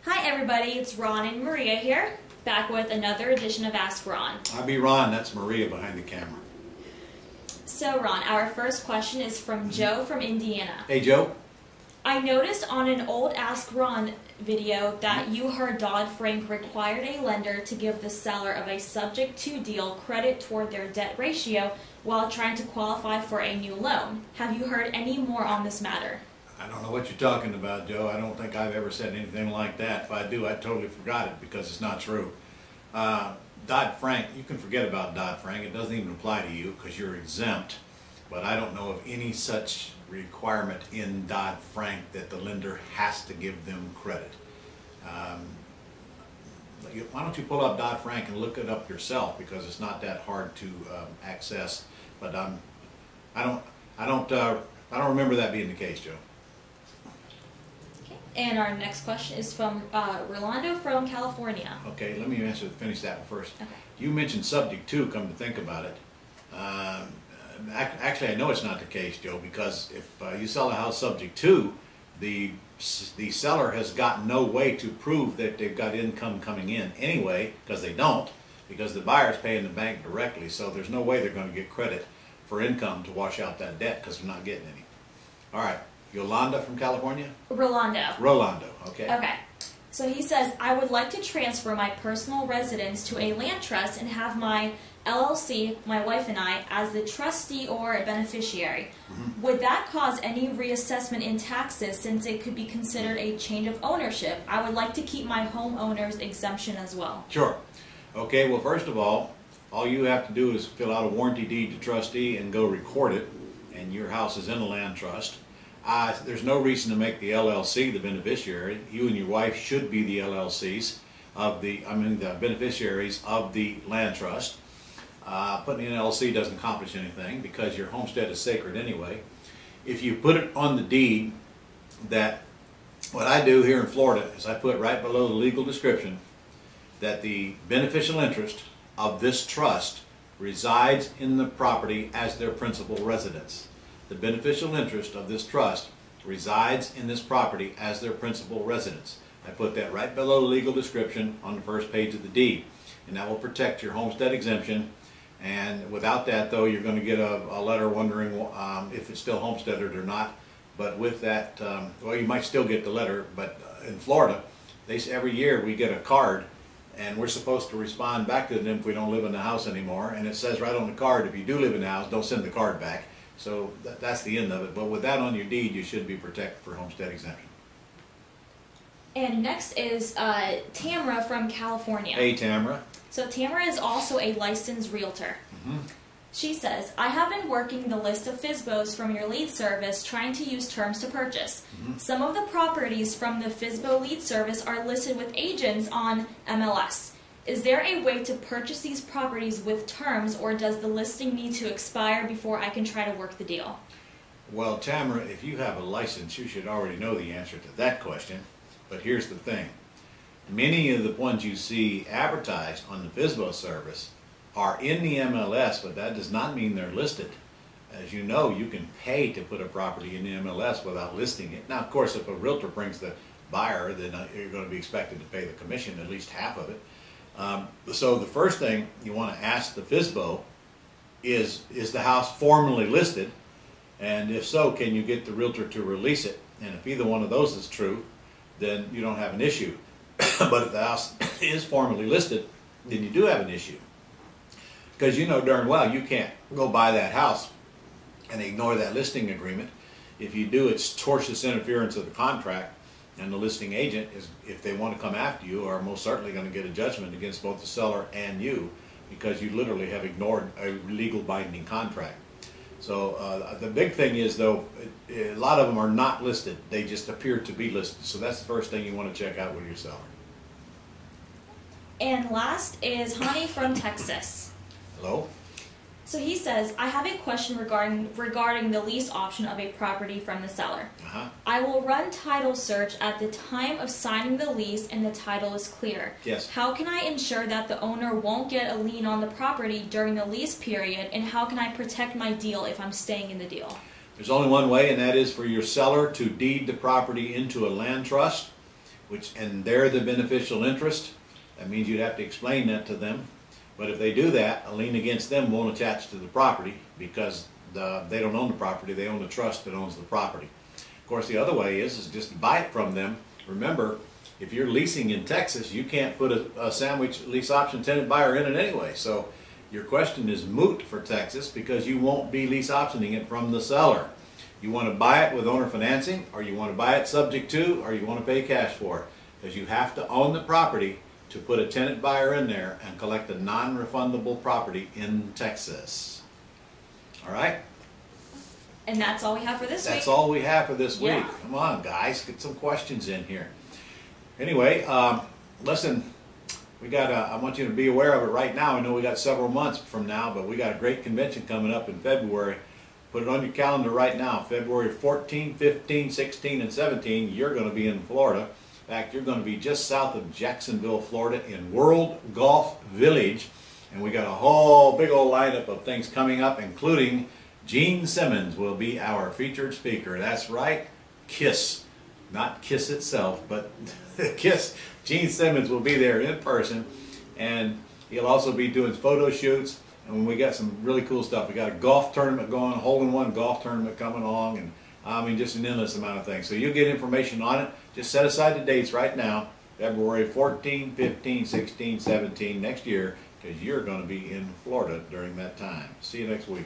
Hi everybody, it's Ron and Maria here, back with another edition of Ask Ron. I'll be Ron, that's Maria behind the camera. So Ron, our first question is from Joe from Indiana. Hey Joe. I noticed on an old Ask Ron video that you heard Dodd-Frank required a lender to give the seller of a subject to deal credit toward their debt ratio while trying to qualify for a new loan. Have you heard any more on this matter? I don't know what you're talking about, Joe. I don't think I've ever said anything like that. If I do, I totally forgot it because it's not true. Dodd-Frank, you can forget about Dodd-Frank. It doesn't even apply to you because you're exempt. But I don't know of any such requirement in Dodd-Frank that the lender has to give them credit. Why don't you pull up Dodd-Frank and look it up yourself, because it's not that hard to access. But I don't remember that being the case, Joe. And our next question is from Rolando from California. Okay, let me finish that one first. Okay. You mentioned subject to, come to think about it. Actually, I know it's not the case, Joe, because if you sell a house subject to, the seller has got no way to prove that they've got income coming in anyway, because they don't, because the buyer's paying the bank directly, so there's no way they're going to get credit for income to wash out that debt because they're not getting any. All right. Yolanda from California? Rolando. Rolando, okay. Okay. So he says, I would like to transfer my personal residence to a land trust and have my LLC, my wife and I, as the trustee or a beneficiary. Mm-hmm. Would that cause any reassessment in taxes since it could be considered a change of ownership? I would like to keep my homeowner's exemption as well. Sure. Okay, well, first of all you have to do is fill out a warranty deed to trustee and go record it, and your house is in a land trust. There's no reason to make the LLC the beneficiary. You and your wife should be the LLCs of the beneficiaries of the land trust. Putting an LLC doesn't accomplish anything because your homestead is sacred anyway. If you put it on the deed, what I do here in Florida is I put right below the legal description that the beneficial interest of this trust resides in the property as their principal residence. The beneficial interest of this trust resides in this property as their principal residence. I put that right below the legal description on the first page of the deed, and that will protect your homestead exemption. And without that, though, you're going to get a letter wondering if it's still homesteaded or not. But with that, well, you might still get the letter, but in Florida, every year we get a card, and we're supposed to respond back to them if we don't live in the house anymore. And it says right on the card, if you do live in the house, don't send the card back. So that's the end of it. But with that on your deed, you should be protected for homestead exemption. And next is Tamra from California. Hey, Tamra. So Tamra is also a licensed realtor. Mm-hmm. She says, I have been working the list of FSBOs from your lead service trying to use terms to purchase. Mm-hmm. Some of the properties from the FSBO lead service are listed with agents on MLS. Is there a way to purchase these properties with terms, or does the listing need to expire before I can try to work the deal? Well, Tamra, if you have a license, you should already know the answer to that question. But here's the thing. Many of the ones you see advertised on the FSBO service are in the MLS, but that does not mean they're listed. As you know, you can pay to put a property in the MLS without listing it. Now, of course, if a realtor brings the buyer, then you're going to be expected to pay the commission, at least half of it. So the first thing you want to ask the FSBO is the house formally listed? And if so, can you get the realtor to release it? And if either one of those is true, then you don't have an issue. But if the house is formally listed, then you do have an issue. Because you know darn well you can't go buy that house and ignore that listing agreement. If you do, it's tortious interference of the contract. And the listing agent, if they want to come after you, are most certainly going to get a judgment against both the seller and you, because you literally have ignored a legal binding contract. So the big thing is, though, a lot of them are not listed. They just appear to be listed. So that's the first thing you want to check out with your seller. And last is Hani from Texas. Hello? So he says, I have a question regarding the lease option of a property from the seller. Uh-huh. I will run title search at the time of signing the lease and the title is clear. Yes. How can I ensure that the owner won't get a lien on the property during the lease period, and how can I protect my deal if I'm staying in the deal? There's only one way, and that is for your seller to deed the property into a land trust and they're the beneficial interest, that means you'd have to explain that to them. But if they do that, a lien against them won't attach to the property because they don't own the property, they own the trust that owns the property. Of course, the other way is just buy it from them. Remember, if you're leasing in Texas, you can't put a sandwich lease option tenant buyer in it anyway. So your question is moot for Texas because you won't be lease optioning it from the seller. You want to buy it with owner financing, or you want to buy it subject to, or you want to pay cash for it. Because you have to own the property to put a tenant buyer in there and collect a non-refundable property in Texas. All right? And that's all we have for this week. That's all we have for this week. Yeah. Come on, guys, get some questions in here. Anyway, listen, we got. I want you to be aware of it right now. I know we got several months from now, but we got a great convention coming up in February. Put it on your calendar right now. February 14, 15, 16, and 17, you're going to be in Florida. In fact, you're going to be just south of Jacksonville, Florida in World Golf Village. And we got a whole big old lineup of things coming up, including Gene Simmons will be our featured speaker. That's right, KISS. Not KISS itself, but KISS. Gene Simmons will be there in person, and he'll also be doing photo shoots. And we got some really cool stuff. We got a golf tournament going, a hole-in-one golf tournament coming along, and I mean just an endless amount of things. So you'll get information on it. Just set aside the dates right now, February 14, 15, 16, 17 next year, because you're going to be in Florida during that time. See you next week.